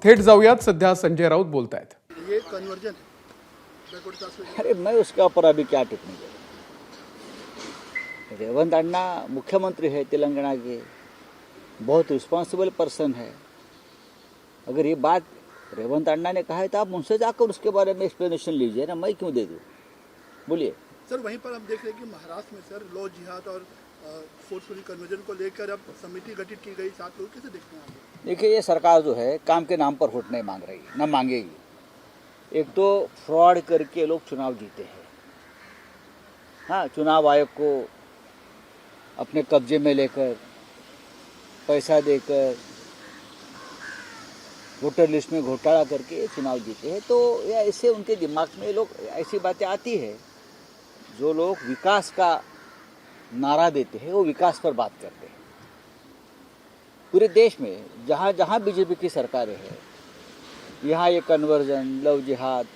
थेट जाऊयात, सध्या संजय राऊत बोलतायत। ये कन्वर्जन अरे मैं उसके ऊपर अभी क्या टिप्पणी करूं। रेवंत अन्ना मुख्यमंत्री है तेलंगाना के, बहुत रिस्पॉन्सिबल पर्सन है। अगर ये बात रेवंत अन्ना ने कहा है तो आप मुझसे जाकर उसके बारे में एक्सप्लेनेशन लीजिए ना, मैं क्यों दे दूं। बोलिए सर। वहीं पर हम देख रहे हैं कि महाराष्ट्र में सर लॉ जिहाद और फोर्सफुली कन्वर्जन को लेकर अब समिति गठित की गई, 7 लोग कैसे देखते हैं आप? देखिए, ये सरकार जो है काम के नाम पर वोट नहीं मांग रही, ना मांगेगी। एक तो फ्रॉड करके लोग चुनाव जीते हैं। हाँ, चुनाव आयोग को अपने कब्जे में लेकर पैसा देकर वोटर लिस्ट में घोटाला करके चुनाव जीते हैं। तो या इससे उनके दिमाग में लोग ऐसी बातें आती है, जो लोग विकास का नारा देते हैं वो विकास पर बात करते हैं। पूरे देश में जहाँ जहाँ बीजेपी की सरकारें हैं, यहाँ ये कन्वर्जन, लव जिहाद,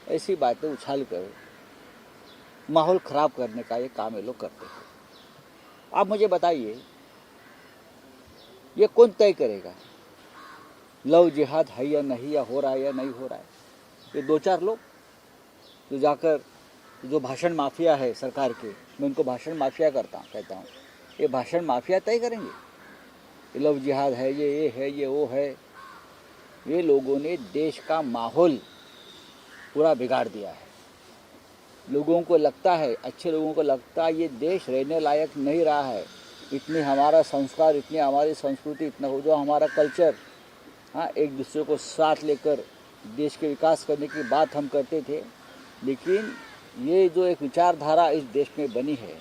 ऐसी बातें उछाल कर माहौल खराब करने का ये काम ये लोग करते हैं। आप मुझे बताइए, ये कौन तय करेगा लव जिहाद है या नहीं, या हो रहा है या नहीं हो रहा है? ये 2-4 लोग जो जाकर जो भाषण माफिया है सरकार के, मैं उनको भाषण माफिया कहता हूँ, ये भाषण माफिया तय करेंगे ये लव जिहाद है, ये है, ये वो है। ये लोगों ने देश का माहौल पूरा बिगाड़ दिया है। लोगों को लगता है, अच्छे लोगों को लगता है ये देश रहने लायक नहीं रहा है। इतने हमारा संस्कार, इतनी हमारी संस्कृति, इतना हो जो हमारा कल्चर, हाँ, एक दूसरे को साथ लेकर देश के विकास करने की बात हम करते थे। लेकिन ये जो एक विचारधारा इस देश में बनी है,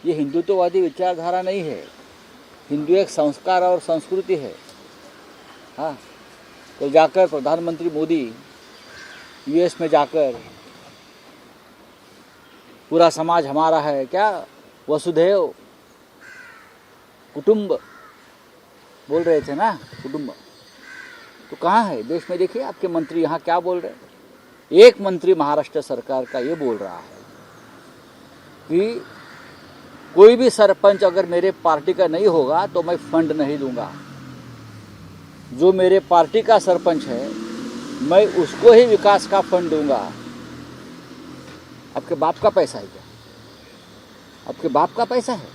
ये हिंदुत्ववादी विचारधारा नहीं है। हिंदू एक संस्कार और संस्कृति है। हाँ, तो जाकर प्रधानमंत्री मोदी यूएस में जाकर पूरा समाज हमारा है, क्या वसुधैव कुटुंब बोल रहे थे ना, कुटुंब। तो कहाँ है देश में? देखिए आपके मंत्री यहाँ क्या बोल रहे हैं। एक मंत्री महाराष्ट्र सरकार का ये बोल रहा है कि कोई भी सरपंच अगर मेरे पार्टी का नहीं होगा तो मैं फंड नहीं दूंगा। जो मेरे पार्टी का सरपंच है मैं उसको ही विकास का फंड दूंगा। आपके बाप का पैसा है क्या? आपके बाप का पैसा है?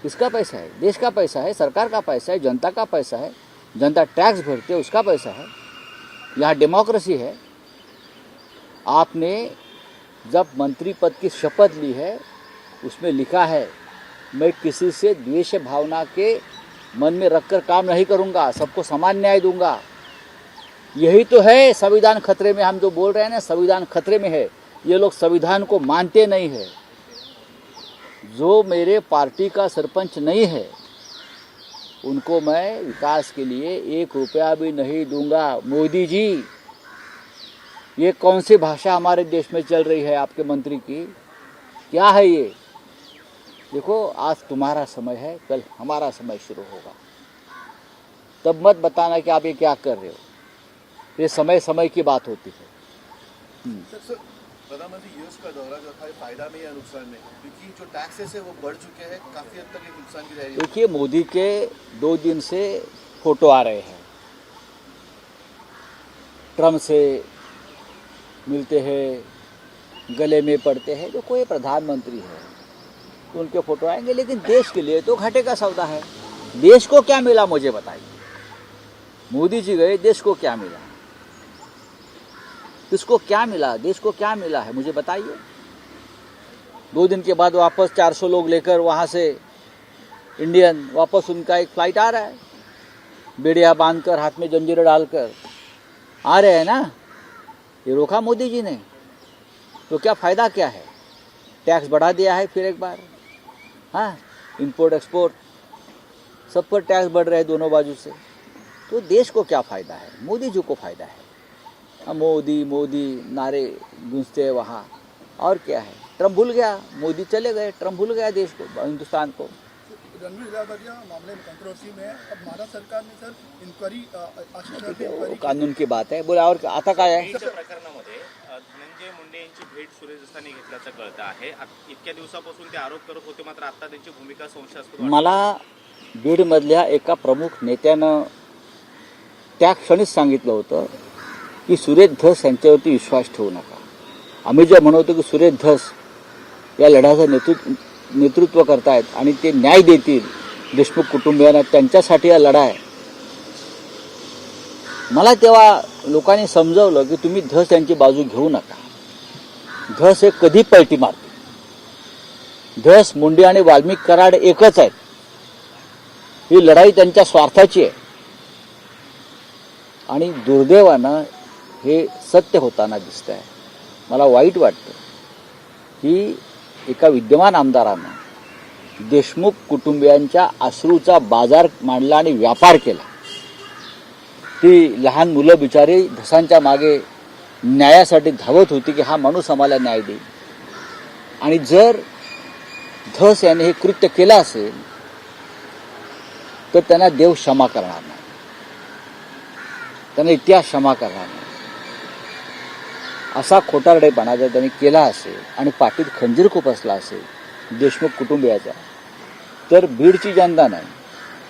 किसका पैसा है? देश का पैसा है, सरकार का पैसा है, जनता का पैसा है। जनता टैक्स भरते है, उसका पैसा है। यहाँ डेमोक्रेसी है। आपने जब मंत्री पद की शपथ ली है, उसमें लिखा है मैं किसी से द्वेष भावना के मन में रखकर काम नहीं करूंगा, सबको समान न्याय दूंगा। यही तो है संविधान खतरे में। हम जो बोल रहे हैं ना, संविधान खतरे में है, ये लोग संविधान को मानते नहीं है। जो मेरे पार्टी का सरपंच नहीं है उनको मैं विकास के लिए 1 रुपया भी नहीं दूंगा। मोदी जी, ये कौन सी भाषा हमारे देश में चल रही है आपके मंत्री की? क्या है ये? देखो, आज तुम्हारा समय है, कल हमारा समय शुरू होगा। तब मत बताना कि आप ये क्या कर रहे हो। ये समय समय की बात होती है। सर, प्रधानमंत्री यूएस का दौरा जो था, ये फायदा में या नुकसान में? क्योंकि जो टैक्सेस है वो बढ़ चुके हैं, काफी हद तक एक नुकसान की रहेगी। देखिए, मोदी के 2 दिन से फोटो आ रहे हैं, ट्रम्प से मिलते हैं, गले में पड़ते हैं। जो कोई प्रधानमंत्री है तो उनके फोटो आएंगे, लेकिन देश के लिए तो घाटे का सौदा है। देश को क्या मिला मुझे बताइए। मोदी जी गए, देश को क्या मिला? किसको क्या मिला? देश को क्या मिला है मुझे बताइए। 2 दिन के बाद वापस 400 लोग लेकर वहाँ से इंडियन वापस उनका एक फ्लाइट आ रहा है, बेड़िया बांधकर, हाथ में जंजीरें डालकर आ रहे हैं ना। ये रोका मोदी जी ने, तो क्या फ़ायदा क्या है? टैक्स बढ़ा दिया है फिर एक बार। हाँ, इंपोर्ट एक्सपोर्ट सब पर टैक्स बढ़ रहे हैं दोनों बाजू से। तो देश को क्या फ़ायदा है? मोदी जी को फ़ायदा है। मोदी मोदी नारे गूंजते हैं वहाँ, और क्या है? ट्रम्प भूल गया, मोदी चले गए, ट्रम्प भूल गया देश को, हिंदुस्तान को। रणवीर इलाहाबादिया मामले में कंट्रोवर्सी में है। अब महाराष्ट्र सरकार ने सर इंक्वायरी कानून की बात आहे. बोला. और आता काय आहे? प्रकरणामध्ये धनंजय मुंडे यांची भेट सुरेश दसांनी घेतल्याचं कळतं आहे. इतक्या दिवसापासून ते आरोप करत होते, मात्र आता त्यांची भूमिका संशयास्पद वाटते. मला बीडमधल्या एका प्रमुख नेत्यानं त्या क्षणीच सांगितलं होतं की सुरेश धस यांच्यावरती विश्वास ठेवू नका. आम्ही जे म्हणतो की सुरेश धस या लढ्याचं नेतृत्व करतायत आणि ते न्याय देतील देशमुख कुटुंबियांना, त्यांच्यासाठी हा लढा आहे. मला तेव्हा लोकांनी समजवलं की तुम्ही धस यांची बाजू घेऊ नका. धस हे कधी पलटी मारते. धस, मुंडे आणि वाल्मिक कराड एकच आहेत. ही लढाई त्यांच्या स्वार्थाची आहे आणि दुर्दैवानं हे सत्य होताना दिसत आहे. मला वाईट वाटतं की एका विद्यमान आमदारानं देशमुख कुटुंबियांच्या अश्रूचा बाजार मांडला आणि व्यापार केला. ती लहान मुलं बिचारी धसांच्या मागे न्यायासाठी धावत होती की हा माणूस आम्हाला न्याय देईल. आणि जर धस याने हे कृत्य केलं असेल तर त्यांना देव क्षमा करणार नाही, त्यांना इतिहास क्षमा करणार नाही. असा खोटारडेपणा जर त्यांनी केला असेल आणि पाठीत खंजीर खुपसला असेल देशमुख कुटुंबियाचा, तर बीडची जनता नाही,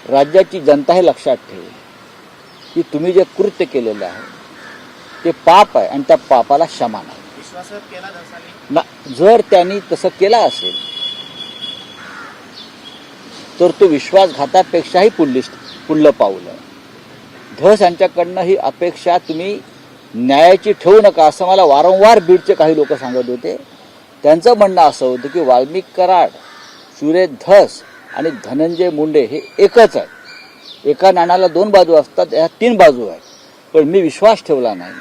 राज्याची जनता हे लक्षात ठेवेल की तुम्ही जे कृत्य केलेलं आहे ते पाप आहे आणि त्या पापाला क्षमा नाही. विश्वासघात केला धसांनी ना, जर त्यांनी तसं केलं असेल तर तो विश्वासघातापेक्षाही पुढलं पाऊल आहे. धस यांच्याकडनं ही अपेक्षा तुम्ही न्यायाची ठेवू नका असं मला वारंवार बीडचे काही लोक सांगत होते. त्यांचं म्हणणं असं होतं की वाल्मिक कराड, सुरेश धस आणि धनंजय मुंडे हे एकच आहेत. एका नाण्याला दोन बाजू असतात, ह्या तीन बाजू आहेत. पण मी विश्वास ठेवला नाही,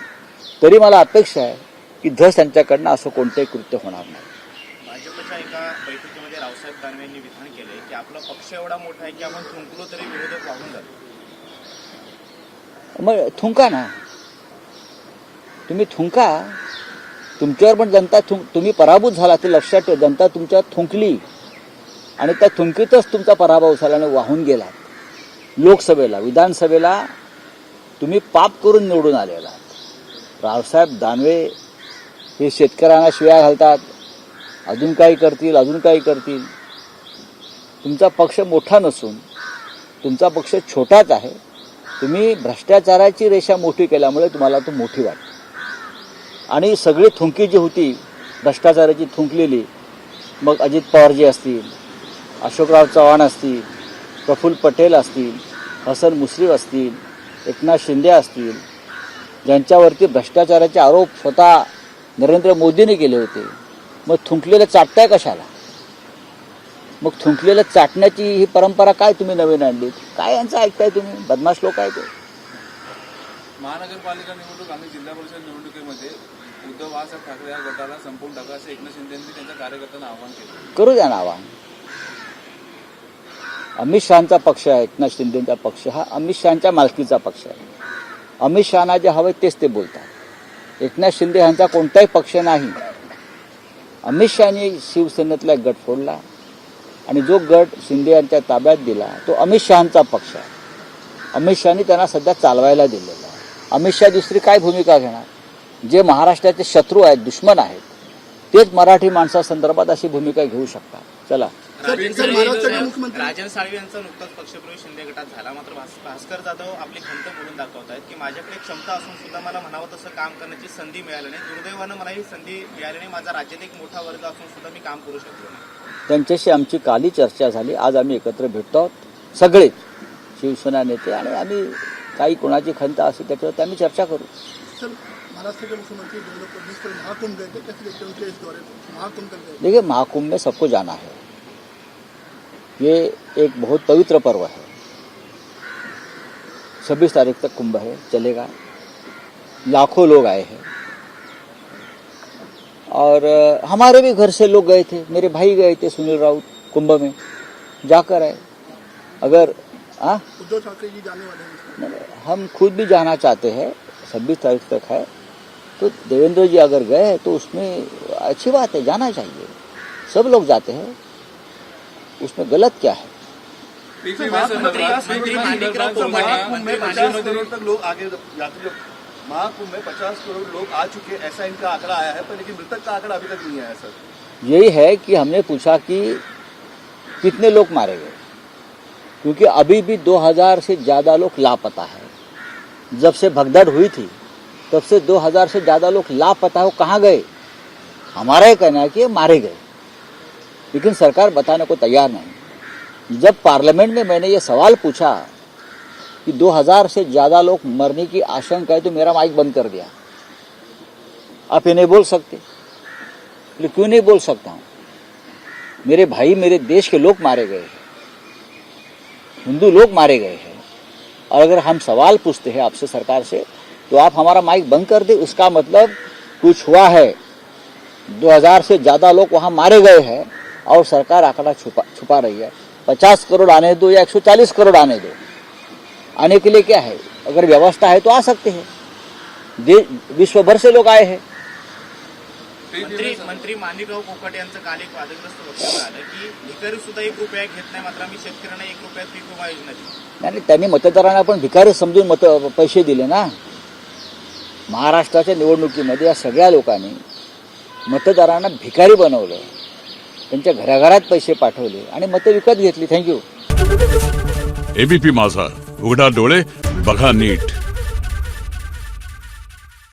तरी मला अपेक्षा आहे की धस यांच्याकडनं असं कोणतंही कृत्य होणार नाही. भाजपच्या एका बैठकीमध्ये रावसाहेब दानवे यांनी विधान केलंय की आपला पक्ष एवढा मोठा आहे की आपण थुंकलो तरी विरोधक वाहून जातो. मग थुंका ना, तुम्ही थुंका. तुमच्यावर पण जनता तुम्ही पराभूत झाला ते लक्षात ठेवा. जनता तुमच्यावर थुंकली आणि त्या थुंकीतच तुमचा पराभव झाला आणि वाहून गेला. लोकसभेला, विधानसभेला तुम्ही पाप करून निवडून आलेला. रावसाहेब दानवे हे शेतकऱ्यांना शिव्या घालतात, अजून काही करतील, अजून काही करतील. तुमचा पक्ष मोठा नसून तुमचा पक्ष छोटाच आहे. तुम्ही भ्रष्टाचाराची रेषा मोठी केल्यामुळे तुम्हाला तो मोठी वाटते. आणि सगळी थुंकी जी होती भ्रष्टाचाराची थुंकलेली, मग अजित पवारजी असतील, अशोकराव चव्हाण असतील, प्रफुल्ल पटेल असतील, हसन मुश्रीफ असतील, एकनाथ शिंदे असतील, ज्यांच्यावरती भ्रष्टाचाराचे आरोप स्वतः नरेंद्र मोदींनी केले होते, मग थुंकलेलं चाटताय कशाला? मग थुंकलेलं चाटण्याची ही परंपरा काय तुम्ही नवीन आणली? काय यांचं ऐकताय तुम्ही? बदमाश लोक आहे ते. महानगरपालिका निवडणूक आणि जिल्हा परिषद निवडणुकीमध्ये उद्धव बाळासाहेब ठाकरे या गटाला संपवून टाका असं एकनाथ शिंदे यांनी त्यांच्या कार्यकर्त्यांना आवाहन केलं. करू द्या ना आवाहन. अमित शहाचा पक्ष आहे, एकनाथ शिंदेचा पक्ष हा अमित शहाच्या मालकीचा पक्ष आहे. अमित शहाना जे हवे तेच ते बोलतात. एकनाथ शिंदे यांचा कोणताही पक्ष नाही. अमित शहानी शिवसेनेतला एक गट फोडला आणि जो गट शिंदे यांच्या ताब्यात दिला तो अमित शहाचा पक्ष आहे. अमित शहानी त्यांना सध्या चालवायला दिलेला आहे. अमित शहा दुसरी काय भूमिका घेणार? जे महाराष्ट्राचे शत्रू आहेत, दुश्मन आहेत, तेच मराठी माणसासंदर्भात अशी भूमिका घेऊ शकतात. चला. महाराष्ट्राचे मुख्यमंत्री राजन साळवी यांचा नुकताच पक्षप्रवेश शिंदे गटात झाला. मात्र भास्कर जाधव आपली खंत बोलून दाखवत आहेत की माझ्याकडे क्षमता असून सुद्धा मला म्हणावं तसं काम करण्याची संधी मिळाली नाही. दुर्दैवानं मला ही संधी मिळाली नाही. माझा राज्यात एक मोठा वर्ग असून सुद्धा मी काम करू शकलो नाही. त्यांच्याशी आमची कालही चर्चा झाली. आज आम्ही एकत्र भेटतो आहोत, सगळेच शिवसेना नेते, आणि आम्ही काही कोणाची खंत असेल त्याच्यावर आम्ही चर्चा करू. सर, महाराष्ट्र के मुख्यमंत्री देवेंद्र फडणवीस पर महाकुंभ गए थे, कैसे देखते हैं उनके इस दौरे को? महाकुंभ कर गए. देखिए, महाकुंभ में सबको जाना है. ये एक बहुत पवित्र पर्व है. 26 तारीख तक कुंभ है, चलेगा. लाखों लोग आए हैं और हमारे भी घर से लोग गए थे. मेरे भाई गए थे सुनील राउत कुंभ में, जाकर आए. अगर उद्धव ठाकरे जी जाने वाले हैं. हम खुद भी जाना चाहते हैं, 26 तारीख तक है, तो देवेंद्र जी अगर गए तो उसमें अच्छी बात है, जाना चाहिए. सब लोग जाते हैं, उसमें गलत क्या है? महाकुंभ में 50 करोड़ तक लोग आगे यात्री लोग, महाकुंभ में 50 करोड़ लोग आ चुके, ऐसा इनका आंकड़ा आया है, पर लेकिन मृतक का आंकड़ा अभी तक नहीं आया सर. यही है कि हमने पूछा कि कितने लोग मारे गए, क्योंकि अभी भी 2000 से ज़्यादा लोग लापता है. जब से भगदड़ हुई थी तब से 2000 से ज़्यादा लोग लापता हो, कहाँ गए? हमारा ये कहना है कि ये मारे गए, लेकिन सरकार बताने को तैयार नहीं। जब पार्लियामेंट में मैंने ये सवाल पूछा कि 2000 से ज़्यादा लोग मरने की आशंका है, तो मेरा माइक बंद कर दिया। आप ये नहीं बोल सकते, लेकिन क्यों नहीं बोल सकता हूँ? मेरे भाई, मेरे देश के लोग मारे गए हैं, हिंदू लोग मारे गए हैं, और अगर हम सवाल पूछते हैं आपसे, सरकार से, तो आप हमारा माइक बंद कर दे, उसका मतलब कुछ हुआ है। 2000 से ज़्यादा लोग वहाँ मारे गए हैं और सरकार आंकड़ा छुपा रही है। 50 करोड़ आने दो या 140 करोड़ आने दो, आने के लिए क्या है? अगर व्यवस्था है तो आ सकते हैं। विश्व भर से लोग आए हैं। मंत्री माणिकराव कोकाटे यांचं काल एक वादग्रस्त वक्तव्य आलं की भिकारी सुद्धा 1 रुपया घेत नाही, मात्र आम्ही शेतकऱ्यांना 1 रुपयात पीक विमा योजना दिली. नाही, त्यांनी मतदारांना पण भिकारी समजून पैसे दिले ना. महाराष्ट्राच्या निवडणुकीमध्ये या सगळ्या लोकांनी मतदारांना भिकारी बनवलं, त्यांच्या घराघरात पैसे पाठवले आणि मतं विकत घेतली. थँक्यू. एबीपी माझा, उघडा डोळे बघा नीट.